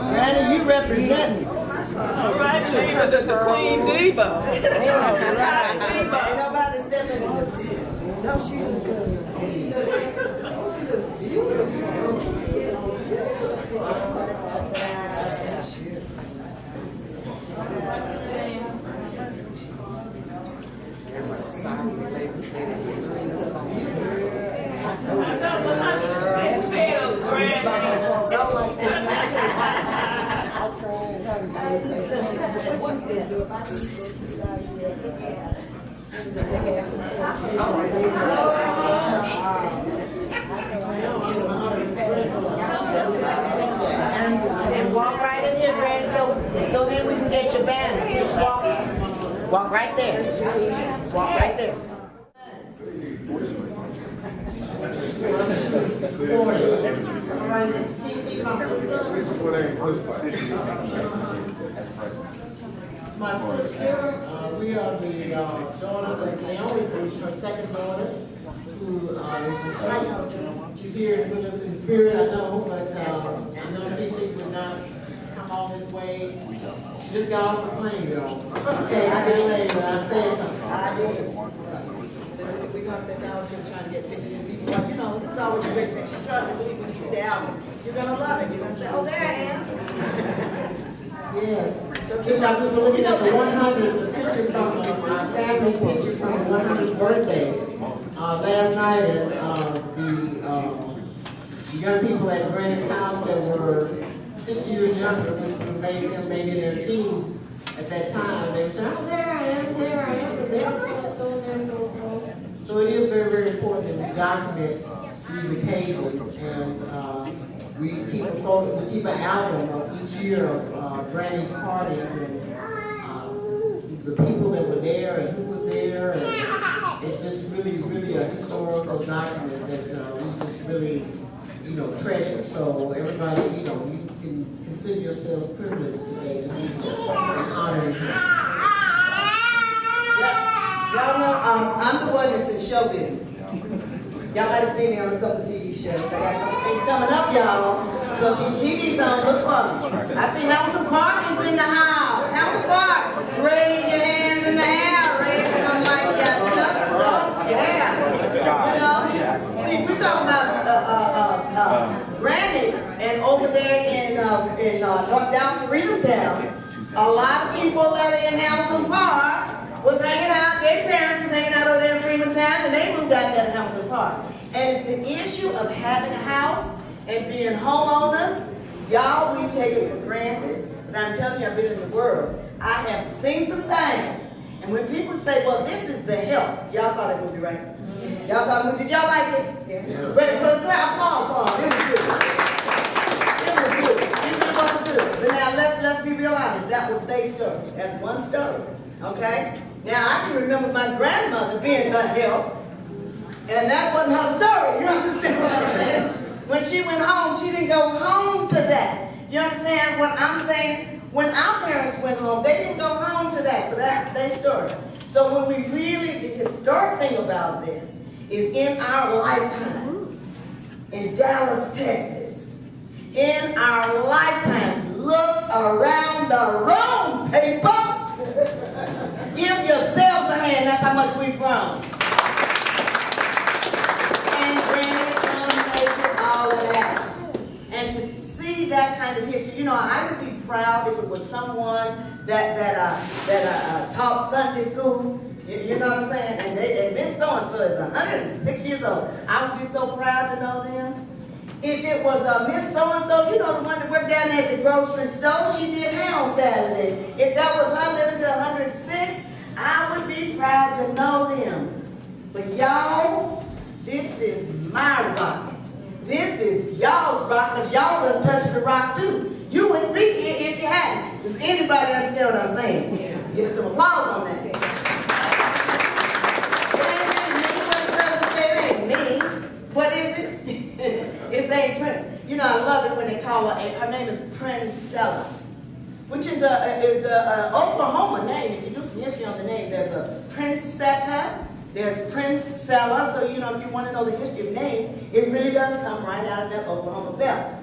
Granny, you representing. All right, Diva, the Queen Diva. Ain't nobody stepping in this. Don't she look good? She looks beautiful. And walk right in here, Granny, so then we can get your banner. Just walk right there. Walk right there. My sister, we are the daughters of Naomi Bruce, her second daughter, who is she's here with us in spirit, I know, but I know CC would not come all this way. She just got off the plane, y'all. Okay, I did later, I'll say something. I did. Because since I was just trying to get pictures of people, well, you know, it's always a great picture. Trust me, when you see the album, you're going to love it. You're going to say, oh, there I am. Yes. Just like we were looking at the 100th, the picture from our family picture from the 100th birthday last night, and the young people at Granny's house that were 6 years younger, who made them maybe in their teens at that time, they would say, oh, there I am, and there's so. So it is very, very important that we document these occasions, and we keep a photo, we keep an album of each year of Granny's parties and the people that were there and who was there, and it's just really, really a historical document that we just really, treasure. So everybody, you can consider yourselves privileged today to be here and honoring her. Y'all know, I'm the one that's in show business. Y'all might have seen me on a couple TV shows. I got a couple things coming up, y'all. So if your TV's on, look for me. I see Hamilton Park is in the house. Hamilton Park, raise your hands in the air. Raise them like that. Just don't care. See, we're talking about Granny, and over there in North Dallas, Freedom Town, a lot of people that are in Hamilton Park was hanging out, their parents was hanging out over there in Freeman Town, and they moved out there to Hamilton Park. And it's the issue of having a house and being homeowners. Y'all, we take it for granted, but I'm telling you, I've been in the world. I have seen some things, and when people say, well, this is the help. Y'all saw that movie, right? Y'all saw the movie, did y'all like it? Yeah. Great, applause for it. It was good. It was good. It was good. But now, let's be real honest, that was their story. That's one story, okay? Now, I can remember my grandmother being the help, and that wasn't her story. You understand what I'm saying? When she went home, she didn't go home to that. You understand what I'm saying? When our parents went home, they didn't go home to that. So that's their story. So when we really, the historic thing about this is in our lifetimes, in Dallas, Texas, in our lifetimes, look around the room, people. Give yourselves a hand. That's how much we've grown. And granted, all of that. And to see that kind of history, I would be proud if it was someone that taught Sunday school. You know what I'm saying? And Miss so-and-so is 106 years old. I would be so proud to know them. If it was Miss so-and-so, the one that worked down there at the grocery store, she did hair on Saturday. If that was her living to 106, I would be proud to know them. But y'all, this is my rock. This is y'all's rock, because y'all done touched the rock too. You wouldn't be here if you hadn't. Does anybody understand what I'm saying? Yeah. Give us some applause on that. It ain't me. What is it? It's Aunt Prince. I love it when they call her. Her name is Princella, which is a Oklahoma name. If you do some history on the name, there's a Princetta, There's Prince Sella, so you know, if you want to know the history of names, it really does come right out of that Oklahoma belt.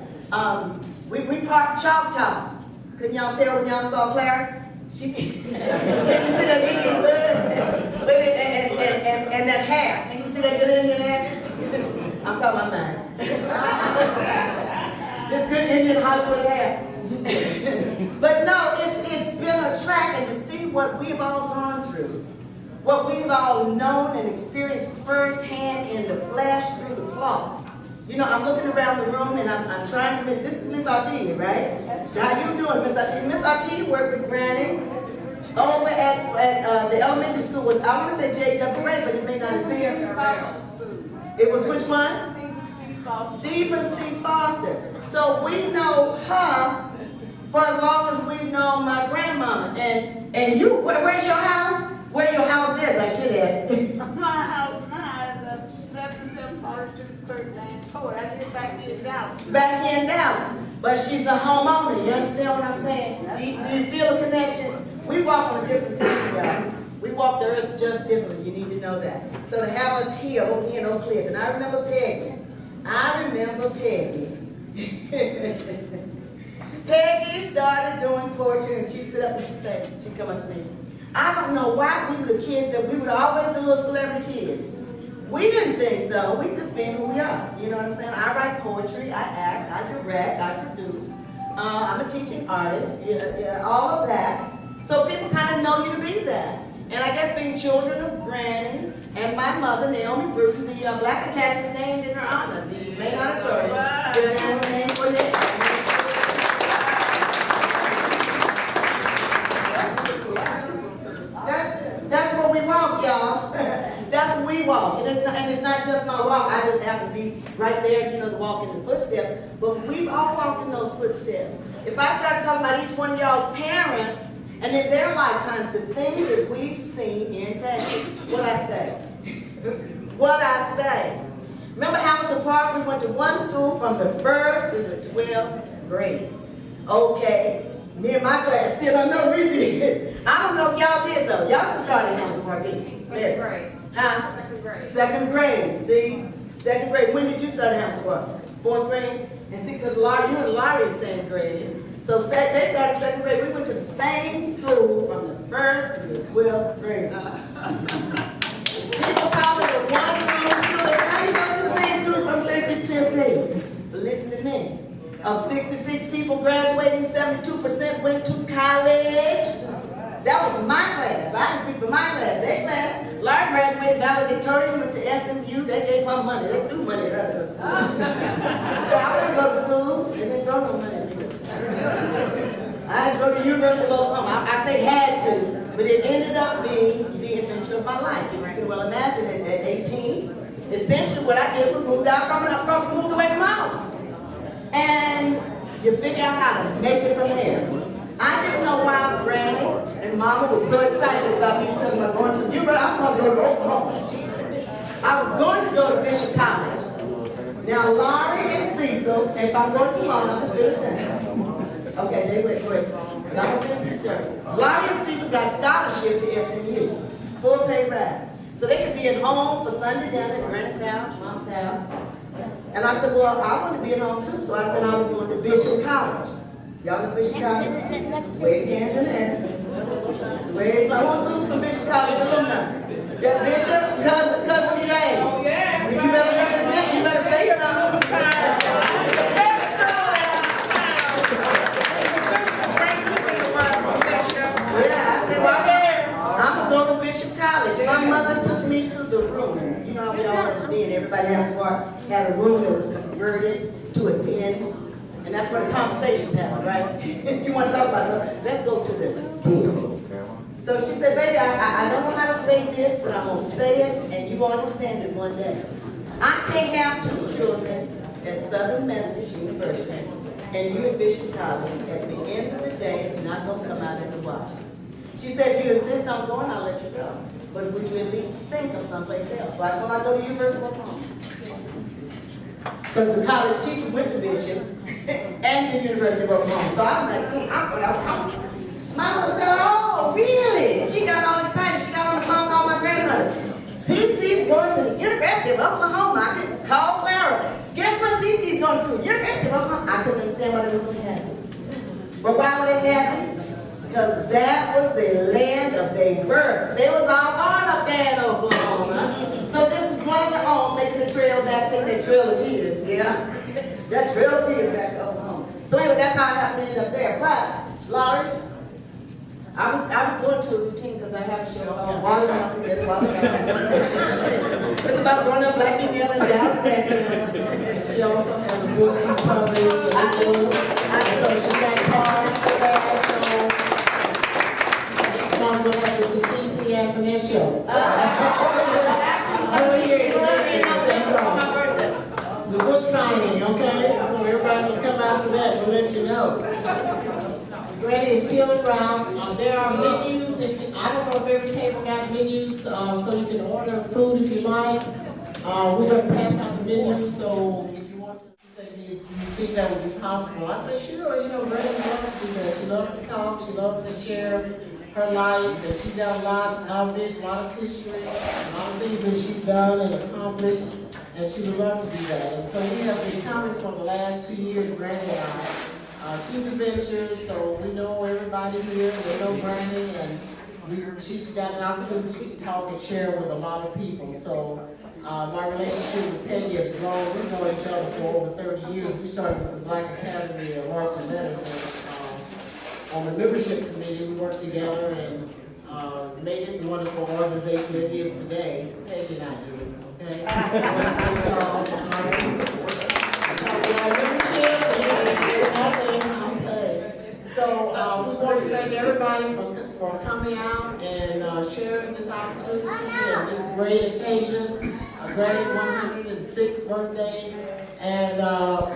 We parked Choctaw. Couldn't y'all tell when y'all saw Clara? She can you see that Indian blood? And that hair. Can you see that good Indian hair? I'm talking about mine. This good Indian Hollywood hair. But no, it's been a track, and to see what we've all gone through, what we've all known and experienced firsthand in the flesh through the cloth. You know, I'm looking around the room and I'm trying to, this is Miss Artia, right? How you doing, Miss Artia? Miss Artia worked with Granny over at the elementary school. Was I want to say J.W. Ray, but it may not have been. It was which one? Stephen C. Foster. So we know her for as long as we've known my grandmama. And you, where's your house? Where your house is, I should ask. My house now is 7742 Kirkland Court. I live back here in Dallas. Back here in Dallas. But she's a homeowner, you understand what I'm saying? Do you feel a connection? We walk on a different path, y'all. We walk the earth just differently, you need to know that. So to have us here, over here in Oak Cliff, and I remember Peggy. Peggy started doing poetry, and she'd sit up and she'd come up to me. I don't know why we were the kids that we were always the little celebrity kids. We didn't think so. We just being who we are. You know what I'm saying? I write poetry, I act, I direct, I produce. I'm a teaching artist, all of that. So people kind of know you to be that. And I guess being children of Granny and my mother, Naomi Bruce, the Black Academy is named in her honor, the main auditorium. The name for this. That's what we walk, y'all. That's what we walk. And it's not just my walk. I just happen to be right there, you know, to walk in the footsteps. But we've all walked in those footsteps. If I start talking about each one of y'all's parents, and in their lifetimes, the things that we've seen here in Texas, what I say? What I say? Remember Hamilton Park? We went to one school from the 1st to the 12th grade. Okay. Me and my class still don't know we did. I don't know if y'all did though. Y'all can start in Hamilton Park, didn't you? Second grade. Huh? Second grade. Second grade, see? Second grade. When did you start in Hamilton Park? 4th grade? And see, because you and Laurie is same grade. So they started second grade. We went to the same school from the 1st to the 12th grade. People call it a one-room school. How you go to the same school from 3rd to 12th grade? But listen to me. Of 66 people graduating, 72% went to college. That was my class. I can speak for my class. Their class. Larry graduated valedictorian, went to SMU. They gave her money. They threw money at other schools. So I wouldn't go to school. They didn't throw no money at me. I had to go to the University of Oklahoma. I say had to, but it ended up being the adventure of my life. You can well imagine it at 18. Essentially what I did was moved away from home. And you figure out how to make it from there. I didn't know why Granny and Mama was so excited about me telling me going to the university. I'm going to go to Oklahoma. I was going to go to Bishop College. Now, Laurie and Cecil, if I'm going too long, I'm just going to say. Okay, they went quick. Y'all finish this story. Laurie and Cecil got scholarship to SMU. Full pay ride. So they could be at home for Sunday dinner at Granny's house, Mom's house. And I said, well, I want to be at home too. So I said I was going to Bishop College. Y'all know Bishop College? Wave your hands in there. Wave, I want to do some Bishop College alumni. Yeah, Bishop, cousin Elaine. Oh, yeah. You better represent, you better say something. Yeah, I said, well, I'm going to go to Bishop College. My mother took me to the room. You know how we all had a den. Everybody had a room that was converted to a den. And that's where the conversations happen, right? You want to talk about something? Let's go to the den. So she said, baby, I don't know how to say this, but I'm going to say it, and you're going to understand it one day. I can't have 2 children at Southern Methodist University and you at Bishop College. At the end of the day, it's not going to come out in the wash. She said, if you insist on going, I'll let you go. But would you at least think of someplace else? So I told her I'd go to the University of Oklahoma. Because the college teacher went to Bishop and the University of Oklahoma. So I'm like, I'm going to Oklahoma. My mother said, oh, really? She got all excited. She got on the phone, called my grandmother. See, understand why they were so happy. But why were they happy? Because that was the land of their birth. They was all born up there in Oklahoma. So this is one of the home making the trail back, taking their trail of tears, yeah. That trail of tears back to Oklahoma. So anyway, that's how I happened to end up there. But, Laurie, I would go into a routine because I have a show on water. It's about growing up black female in Dallas, Texas. She also has a book she published, and so she got cards for that, so it's gonna look like it's a CC Antoinette show. Over here is the book signing, okay? So everybody will come out for that, we'll let you know. Granny is still around. There are menus. I don't know if every table got menus, so you can order food if you like. We're going to pass out the menu, so if you want to say you think that would be possible. I said, sure, you know, Granny loves to do that. She loves to talk, she loves to share her life, and she's got a lot of it, a lot of history, a lot of things that she's done and accomplished, and she would love to do that. And so we have been coming for the last 2 years, Granny and I. Two adventures, so we know everybody here, we know Granny, and she's got an opportunity to talk and share with a lot of people. So my relationship with Peggy has grown. We've known each other for over 30 years. We started with the Black Academy of Arts and Letters, and on the membership committee, we worked together and made it the wonderful organization it is today. Peggy and I did, okay? So we want to thank everybody for coming out and sharing this opportunity and this great occasion, Granny's 106th birthday. And on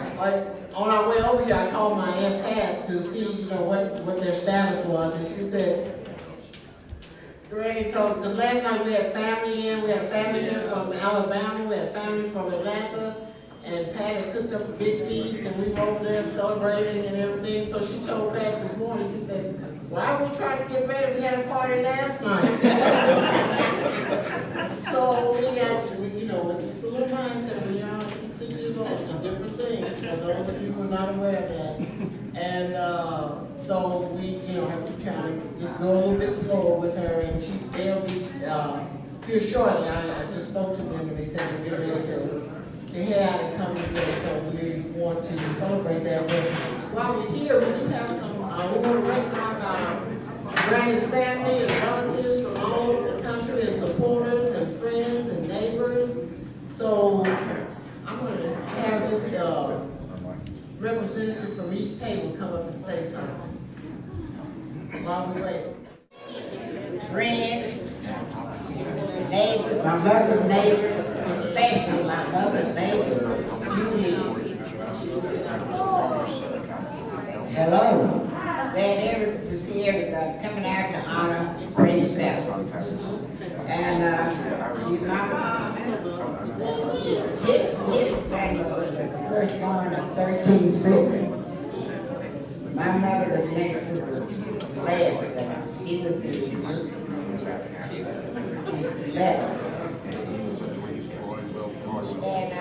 our way over here, I called my Aunt Pat to see, you know, what their status was, and she said, Granny told, because last night we had family in, we had family in from Alabama, we had family from Atlanta. And Pat had cooked up a big feast, and we were over there celebrating and everything. So she told Pat this morning, she said, why are we trying to get ready? We had a party last night. So we have, you know, it's the little mindset when you're 6 years old. It's a different thing for those of you who are not aware of that. And so we, you know, have to kind of just go a little bit slower with her, and they'll be here shortly. I just spoke to them, and they said they're getting ready to head out and come together, so we want to celebrate that. But while we're here, we do have some, we want to recognize our Granny's family and relatives from all over the country, and supporters and friends and neighbors. So I'm going to have this representative from each table come up and say something while we wait. Friends, neighbors, my mother's neighbors, especially my mother's neighbors, Julie. Hello. Glad to see everybody coming out to honor Princess. And she's my mom. His grandmother was the first born of 13 siblings. My mother was next to the last of them. She was the last. And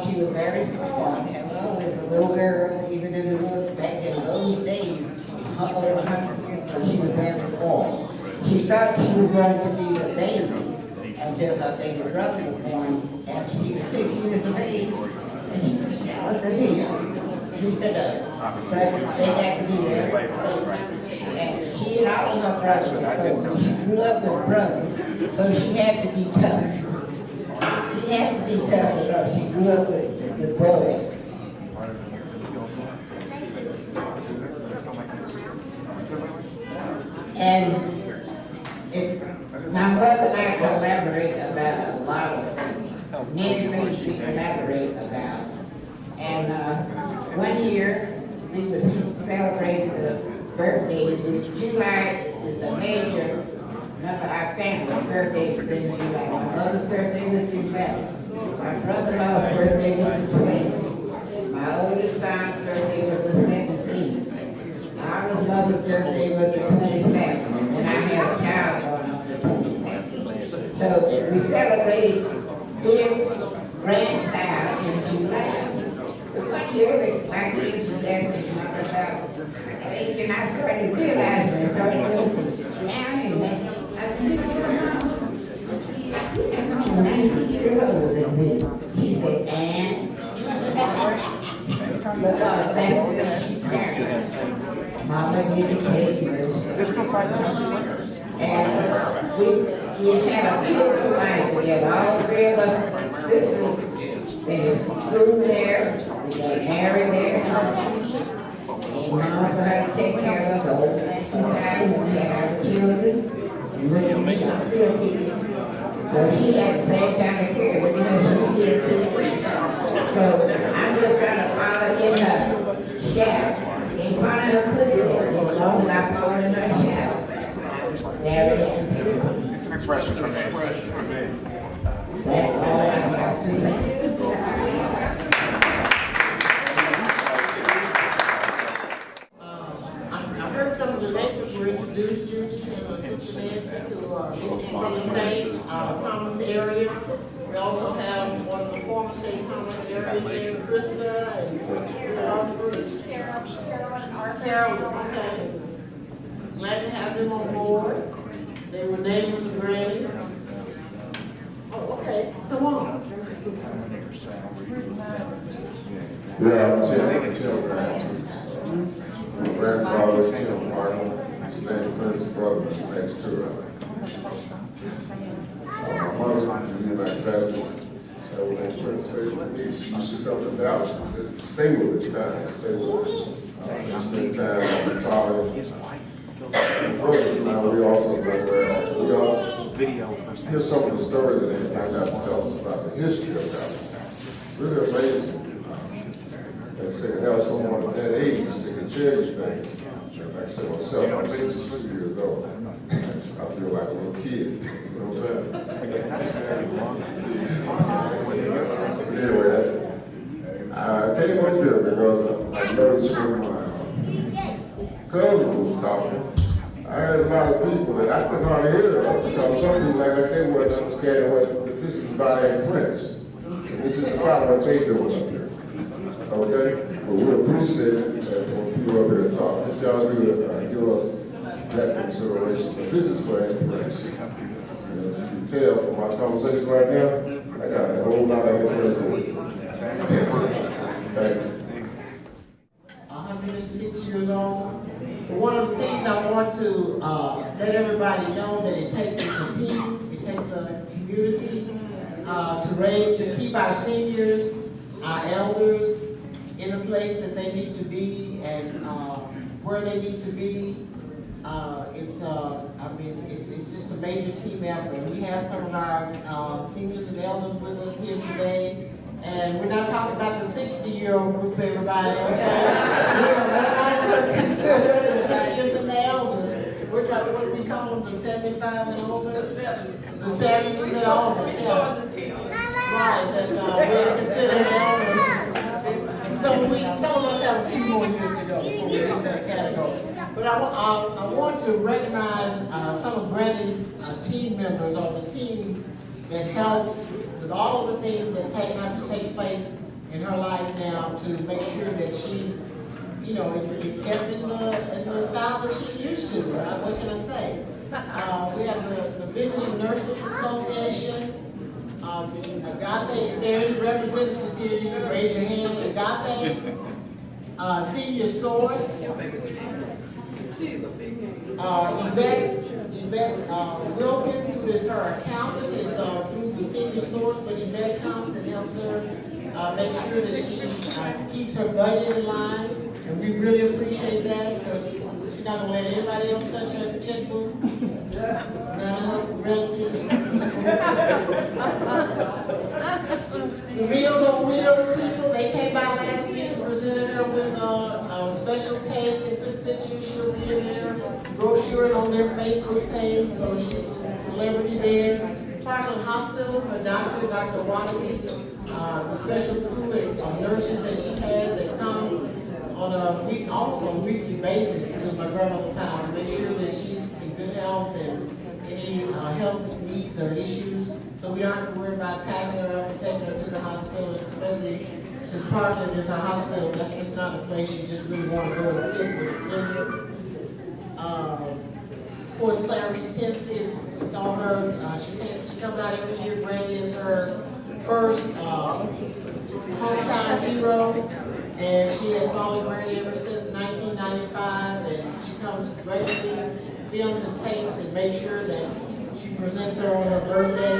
she was very small. Hello, as a little girl, even in the woods back in those days, over 100 years ago, she was very small. She thought she was going to be a baby until her baby brother was born after she was 6 years of age. And she was jealous of him. He stood up. But they got to be there. And she and all her brothers were close. She grew up with brothers, so she had to be tough. She has to be tough because she grew up with boys. And my mother and I collaborate about a lot of things. Many things we collaborate about. And one year we was celebrating the birthdays, which July is the major number of our family birthdays is in July. My mother's birthday was the 11th. My brother-in-law's birthday was the 12th. My oldest son's birthday was the 17th. Our mother's birthday was the 22nd. And then I had a child born on the 22nd. So we celebrated very grand style in July. So early, my kids was asking me about age, and I started realizing, I started noticing now and then. I said, you know what, that's only 19 years old than me. She said, and? Because that's what she married. Mama didn't say and we had a beautiful life together. All three of us sisters, they grew there, we got married there. And mom for her to take care of us old fashioned. We had our children. And look at me, I'm still kicking. So she had the same kind of care, but you know, she's still kicking. So I'm just trying to follow in her shaft. In front of her footsteps, as long as I follow in her shaft. There it is. It's an expression from me. That's all I have to say. I heard some of the neighbors were introduced, Judy, and Sister Nancy, who are in the state Thomas area. We also have one of the former state Thomas areas there, Krista and Carolyn. Okay. Glad to have them on board. They were neighbors of Granny. Oh, okay, come on. Yeah, I'm Tim Grant. My grandfather is Tim Martin. His name Prince's brother next to her. My mother was my cousin. That was named Prince's favorite niece. She used to come to Dallas to stay with us, spend time on the trolley. Brothers and I, we also go where we all hear some of the stories that they find out to tell us about the history of Dallas. Really amazing. They say to have someone at that age that can cherish things. Like I said, myself, I'm 62 years old. I feel like a little kid. You know what I'm saying? Anyway, I came up here because I noticed when my cousin was talking, I heard a lot of people that I couldn't hardly hear because some people like they weren't understanding what this is about Ann Prince. This is about what they do up here. Okay? But we appreciate it when people up here talk. If y'all do give us that consideration. But this is for Ann Prince. As you can tell from my conversation right now, I got a whole lot of Ann Prince in it. Thank you. 106 years old. One of the things I want to let everybody know that it takes a team, it takes a community to keep our seniors, our elders in the place that they need to be and where they need to be. It's just a major team effort. We have some of our seniors and elders with us here today. And we're not talking about the 60-year-old group, everybody, okay? We're not consider the seniors and the elders. We're talking, what do we call them, the 75 and older? The 70s and older. Right, that's we're considered elders. So some of us have a few more years to go before we get in that category. But I want to recognize some of Granny's team members, or the team that helps with all of the things that have to take place in her life now to make sure that she, you know, is kept in the style that she's used to. What can I say? We have the Visiting Nurses Association, the Agape. If there's representatives here, you can raise your hand. Agape, Senior Source, Yvette Wilkins, who is her accountant, is through the Senior Source, but Yvette comes and helps her make sure that she keeps her budget in line, and we really appreciate that because she's not going to let anybody else touch her checkbook. None of her relatives. The Meals on Wheels people, they came by last week and presented her with a special cake. They took pictures. She'll be in there, brochure on their Facebook page, so she's a celebrity there. Parkland Hospital, her doctor, Dr. Waterby, the special crew of nurses that she has that come on a weekly basis to my grandmother's house to make sure that she's in good health and any health needs or issues. So we don't have to worry about packing her up and taking her to the hospital, especially since Parkland is a hospital, that's just not a place you just really want to go and sit with a senior. Of course, Clarice Tinsley, we saw her, she comes out every year. Brandy is her first hometown hero, and she has followed Brandy ever since 1995, and she comes regularly, films and tapes, and makes sure that she presents her on her birthday.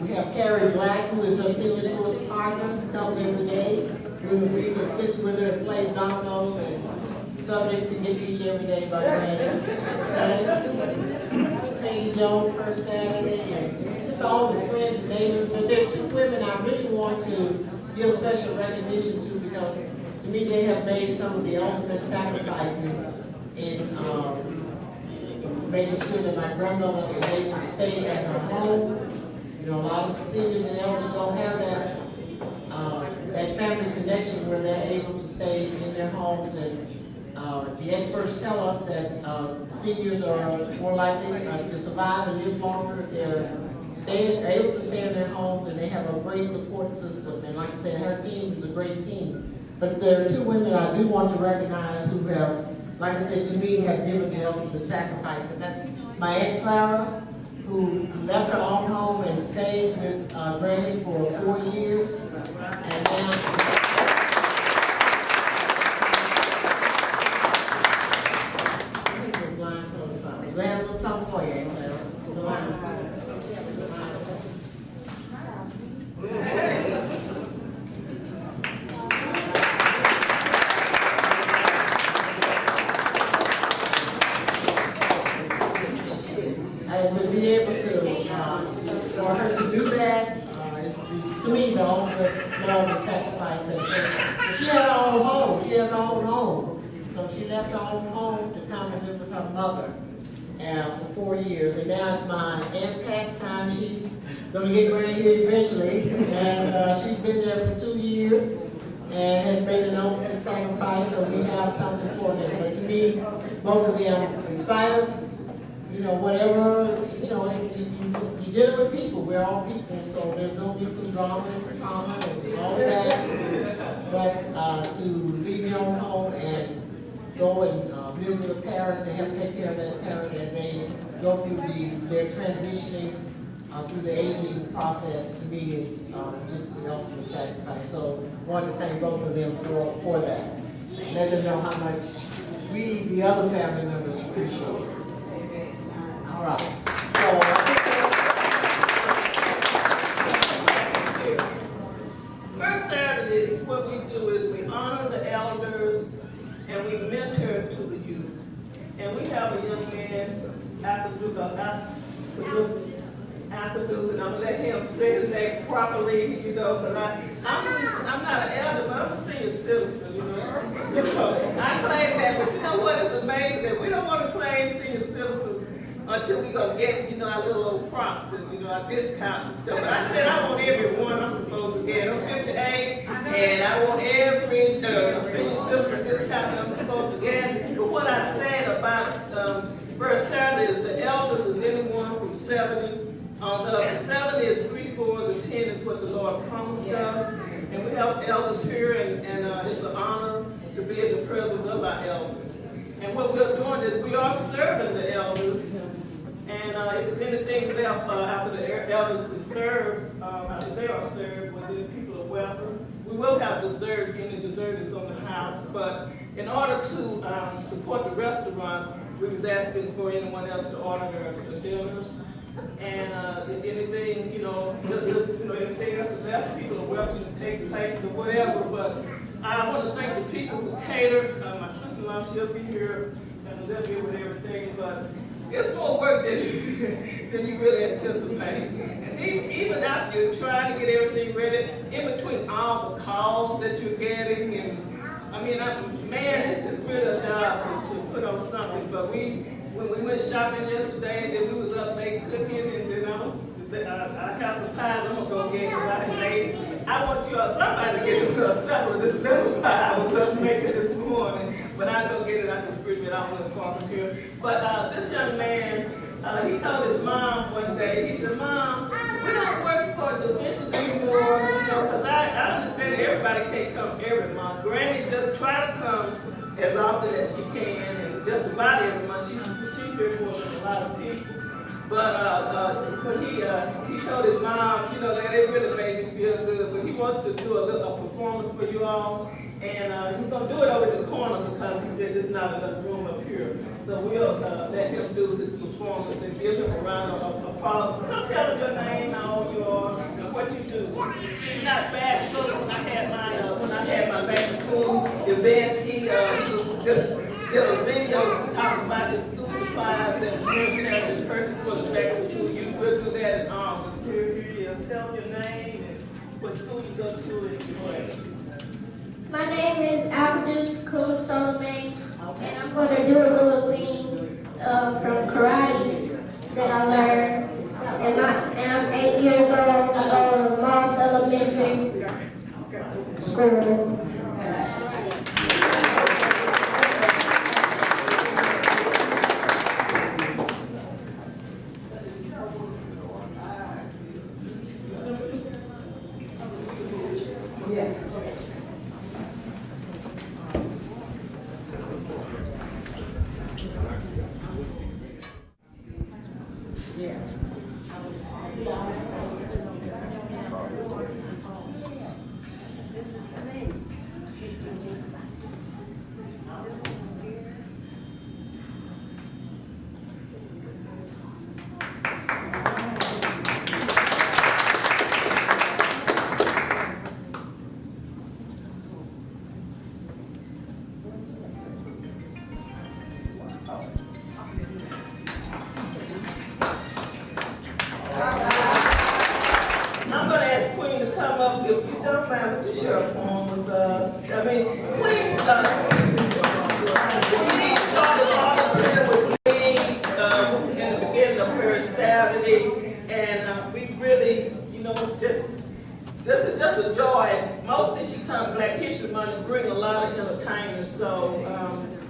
We have Carrie Black, who is her senior source partner, who comes every day during the week and sits with her and plays dominoes and subjects to get to eat every day by Brandy. Peggy Jones, first Saturday, and just all the friends and neighbors. But there are two women I really want to give special recognition to, because to me they have made some of the ultimate sacrifices in making sure that my grandmother is able to stay at her home. You know, a lot of seniors and elders don't have that family connection where they're able to stay in their homes, and the experts tell us that seniors are more likely to survive and live longer if they're able to stay in their homes, and they have a great support system. And like I said, her team is a great team. But there are two women I do want to recognize who have, like I said, to me, have given the ultimate sacrifice, and that's my Aunt Clara, who left her own home and stayed with Brandy for 4 years, and now land a little something for you, Aunt Clara. And to be able to, for her to do that, is to me the ultimate love and sacrifice. And she had her own home. She has her own home. So she left her own home to come and live with her mother for 4 years. And now it's my Aunt Pat's time. She's going to get ready here eventually. And she's been there for 2 years and has made an ultimate sacrifice. So we have something for them. But to me, both of them, in spite of whatever, you deal with people, we're all people, so there's going to be some drama and trauma and all of that. But to leave your own home and go and live with a parent, to help take care of that parent as they go through their transitioning through the aging process, to me is just the ultimate sacrifice. So I want to thank both of them for that. Let them know how much we, the other family members, appreciate it. All right. So First Saturdays, what we do is we honor the elders and we mentor to the youth. And we have a young man, Appadus, and I'm gonna let him say his name properly, because I'm not an elder, but I'm a senior citizen, I claim that, but you know what is amazing? That we don't want to claim senior citizens until we gonna get, our little old prompts and, our discounts and stuff. But I said I want everyone I'm supposed to get. I'm 58, and I want every senior citizen discount that I'm supposed to get. But what I said about First Saturday is the elders is anyone from 70 on up. 70 is 70, is what the Lord promised us. And we have elders here, and it's an honor to be in the presence of our elders. And what we're doing is we are serving the elders. And if there's anything left after the elders is served, after they are served, whether the people are welcome, we will have dessert. Any dessert is on the house. But in order to support the restaurant, we was asking for anyone else to order their dinners. And if anything, anything else is left, people are welcome to take plates or whatever. But I want to thank the people who catered. My sister-in-law, she'll be here, and they'll be with everything. But it's more work than you really anticipate. And even after you're trying to get everything ready, in between all the calls that you're getting, and it's really a job to put on something. But when we went shopping yesterday, then we was up late cooking, and then I got some pies I'm gonna go get because I made. I want somebody to get a sample of this little pie I was up making this morning, but I'll go get it out the refrigerator. I want to farm here. But this young man, he told his mom one day, he said, "Mom, we don't work for the Ventures anymore. can't come every month. Granny just try to come as often as she can, and just about every month. She's here more than a lot of people. But when he told his mom, you know, that it really made me feel good. But he wants to do a performance for you all, and he's gonna do it over the corner because he said there's not enough room up here. So we'll let him do this performance and give him a round of applause. Come tell him your name, how old you are, and what you do. He's not bashful. When I had my back to school event, he just did a video talking about his school supplies that First Saturday purchased for the back to school. You will do that in August. Here he is. Tell him your name and what school you go to and what. My name is Albert Cool Solomon, and I'm going to do a little thing from karate that I learned. And I'm 8 years old. I go to Moss Elementary School.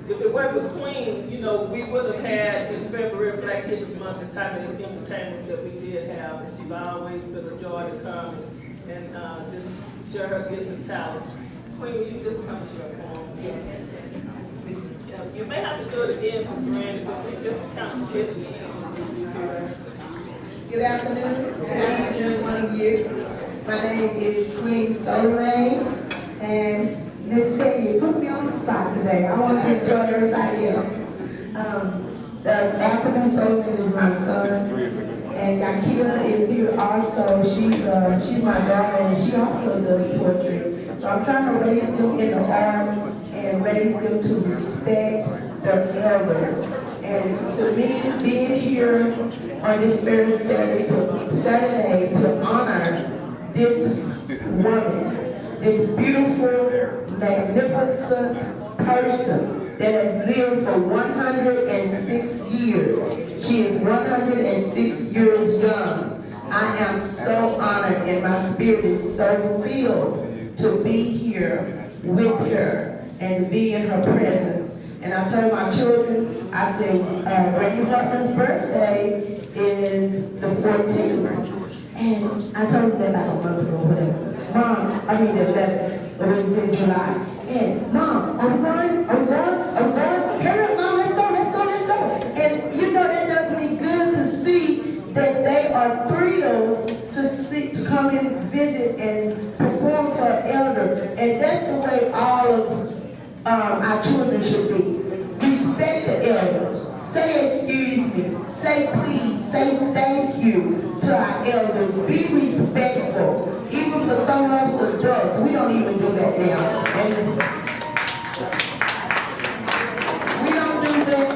If it weren't for Queen, you know, we would have had in February Black History Month the type of entertainment that we did have, and she's always been a joy to come and just share her gifts and talents. Queen, will you just come to our home? You may have to do it again for Granny, because we just kind of did it again. Good afternoon. Good afternoon, one of you. My name is Queen Solomon, and Miss Peggy, you put me on the spot today. I want to enjoy everybody else. The African Solomon is my son, and Yakira is here also. She's my daughter, and she also does poetry. So I'm trying to raise them in the arts and raise them to respect their elders. And to me, being here on this very Saturday to honor this woman, this beautiful, magnificent person that has lived for 106 years. She is 106 years young. I am so honored, and my spirit is so filled to be here with her and be in her presence. And I told my children, I said, Randy Hartman's birthday is the 14th. And I told them that like a month ago, whatever. Mom, I mean the 11th, it was in July. And Mom, are we going? Are we going? Are we going? Hurry up, Mom, let's go, let's go, let's go. And you know that does me good to see that they are thrilled to come and visit and perform for an elder. And that's the way all of our children should be. Respect the elders. Say excuse me. Say please. Say thank you to our elders. Be respectful. Even for some of us adults, we don't even do that now. And we don't do that.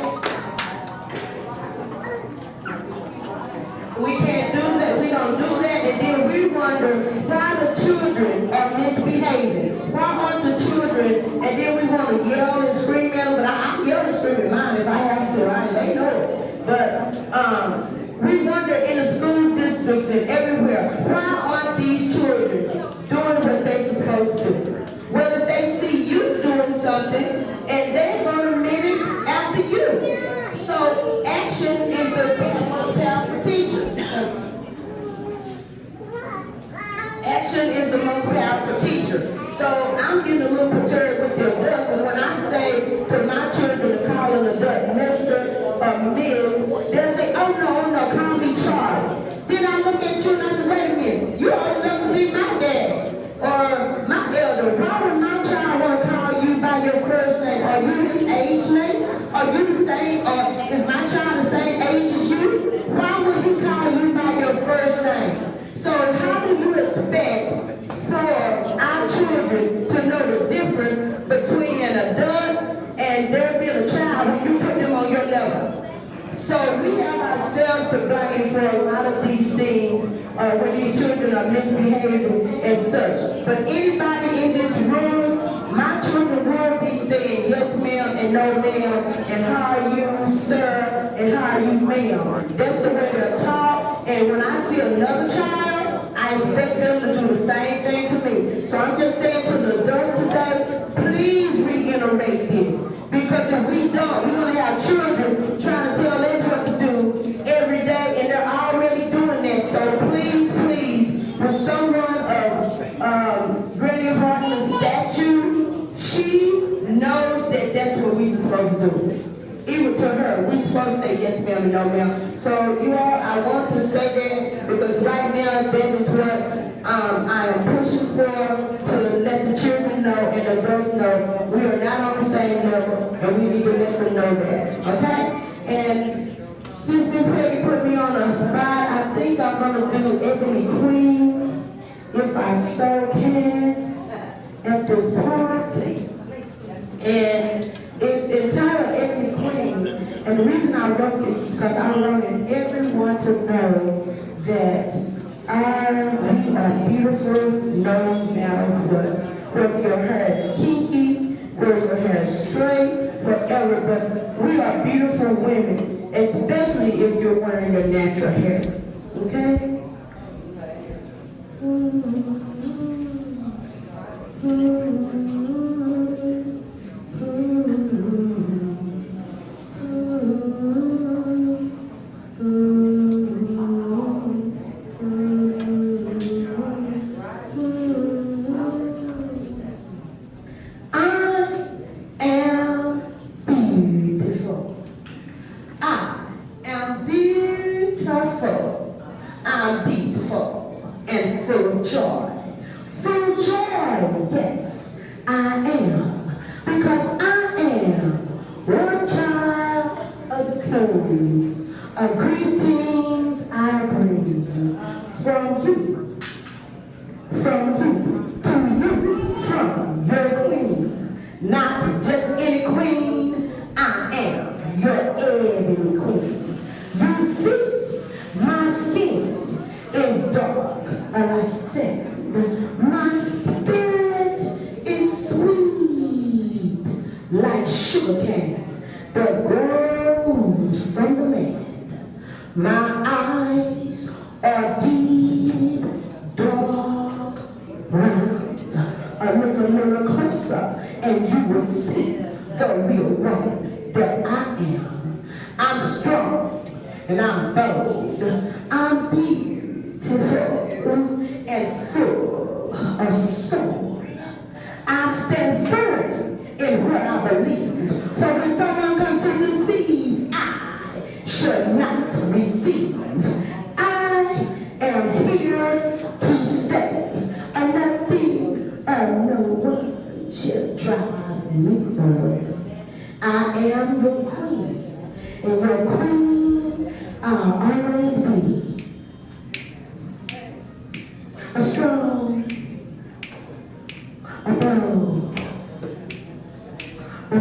We can't do that. We don't do that. And then we wonder why the children are misbehaving. Why aren't the children? And then we want to yell and scream at them. But I'm yelling and screaming mine if I have to. They know it. But we wonder in the school districts and everywhere, why aren't these children doing what they're supposed to do? Well, if they see you doing something, and they're going to mimic after you. So action is the most powerful teacher. Action is the most powerful teacher. So I'm getting a little perturbed with the adults, and when I say to my children to call an adult Mr. or Ms., they'll say, oh no, call me Charlie. Then I look at you and I say, wait a minute, you old enough to be my dad or my elder. Why would my child want to call you by your first name? Are you his age mate? Are you the same, or is my child the same age as you? Why would he call you by your first name? So how do you expect for our children to know the difference between an adult and there being a child when you put them on your level? So we have ourselves to blame for a lot of these things when these children are misbehaving and such. But anybody in this room, my children will be saying yes ma'am and no ma'am, and how are you sir, and how are you ma'am. That's the way they're taught, and when I see another child, I expect them to do the same thing to me. So I'm just saying to the adults today, please reiterate this. Because if we don't, we're going to have children trying to tell us what to do every day, and they're already doing that. So please, with someone of Granny Hartman's statue, she knows that that's what we're supposed to do. Even to her, we're supposed to say yes ma'am and no ma'am. So you all, I want to say that because right now that is what I am pushing for, to let the children know and the adults know we are not on the same level, and we need to let them know that, okay? And since Miss Peggy put me on a spot, I think I'm gonna do Ebony Queen, if I so can, at this point. And it's entitled Ebony Queen, and the reason I wrote this is because I wanted everyone to know that we are beautiful no matter what. Whether your hair is kinky, whether your hair is straight, whatever, but we are beautiful women, especially if you're wearing your natural hair, okay? I'm beautiful and full of joy. Full of joy, yes, I am. Because I am one child of the clothes of greetings I bring from you to you, from your queen. Not just any queen, I am your ebony queen. You see, my skin is dark like sand. My spirit is sweet like sugarcane that grows from the land. My eyes are deep, dark brown. Look a little closer and you will see the real woman that I am. I'm strong and I'm bold. I'm beautiful and full of soul. I stand firm in what I believe. For when someone comes to receive, I should not receive. I am here to stay. And nothing or no one shall drive me away. I am your queen, and your queen I'll always be. A strong, a bold, a